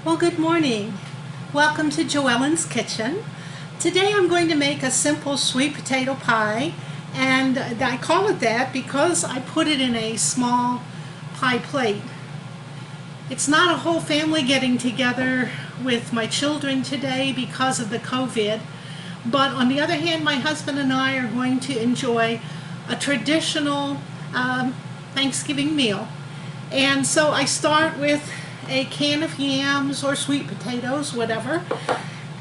Well, good morning. Welcome to Joellen's Kitchen. Today I'm going to make a simple sweet potato pie, and I call it that because I put it in a small pie plate. It's not a whole family getting together with my children today because of the COVID, but on the other hand, my husband and I are going to enjoy a traditional Thanksgiving meal. And so I start with a can of yams or sweet potatoes, whatever.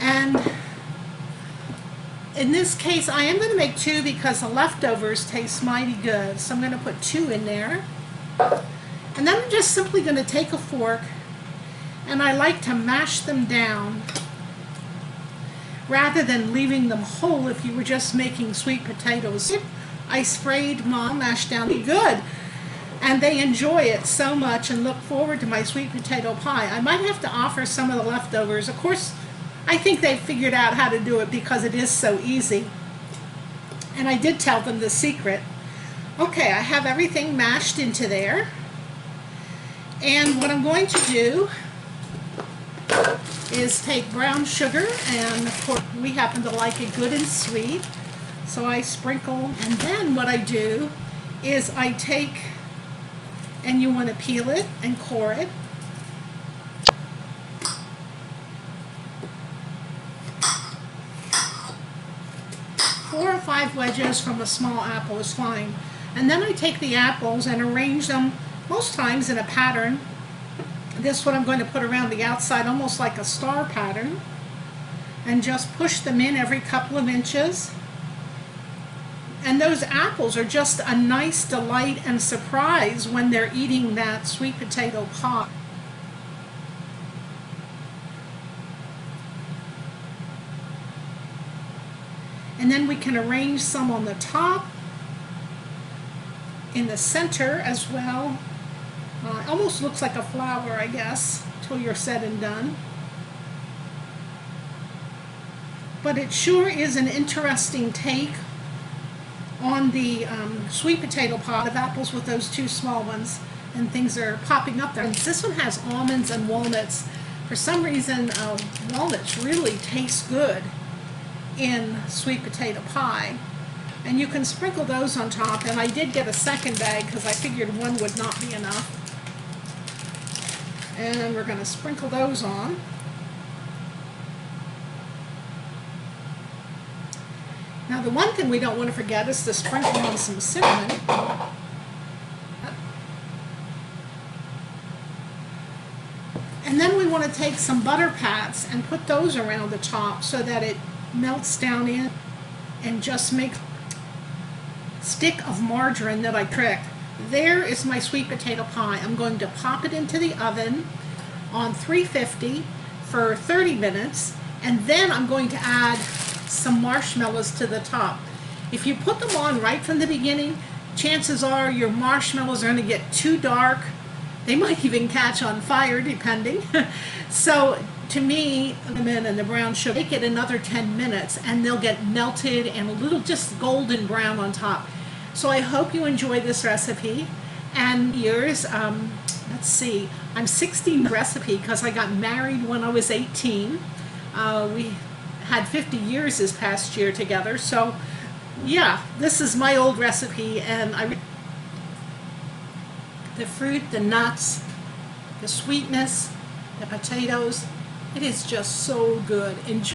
And in this case, I am going to make two because the leftovers taste mighty good. So I'm going to put two in there. And then I'm just simply going to take a fork, and I like to mash them down rather than leaving them whole if you were just making sweet potatoes. I sprayed Mom mashed down good. And they enjoy it so much and look forward to my sweet potato pie. I might have to offer some of the leftovers. Of course, I think they've figured out how to do it because it is so easy. And I did tell them the secret. Okay, I have everything mashed into there. And what I'm going to do is take brown sugar, and of course we happen to like it good and sweet. So I sprinkle, and then what I do is I take, and you want to peel it and core it. Four or five wedges from a small apple is fine. And then I take the apples and arrange them most times in a pattern. This is what I'm going to put around the outside, almost like a star pattern. And just push them in every couple of inches. And those apples are just a nice delight and surprise when they're eating that sweet potato pie. And then we can arrange some on the top, in the center as well. It almost looks like a flower, I guess, till you're said and done. But it sure is an interesting take on the sweet potato pie of apples with those two small ones, and things are popping up there. And this one has almonds and walnuts. For some reason, walnuts really taste good in sweet potato pie. And you can sprinkle those on top, and I did get a second bag because I figured one would not be enough. And we're going to sprinkle those on. Now the one thing we don't want to forget is to sprinkle on some cinnamon. And then we want to take some butter pats and put those around the top so that it melts down in, and just make a stick of margarine that I tricked. There is my sweet potato pie. I'm going to pop it into the oven on 350 for 30 minutes, and then I'm going to add some marshmallows to the top. If you put them on right from the beginning, chances are your marshmallows are going to get too dark. They might even catch on fire, depending. So to me, the cinnamon and the brown sugar, make it another 10 minutes and they'll get melted and a little just golden brown on top. So I hope you enjoy this recipe. And yours, let's see, I'm 16 recipe because I got married when I was 18. We had 50 years this past year together, so yeah, this is my old recipe, and the fruit, the nuts, the sweetness, the potatoes, it is just so good. Enjoy.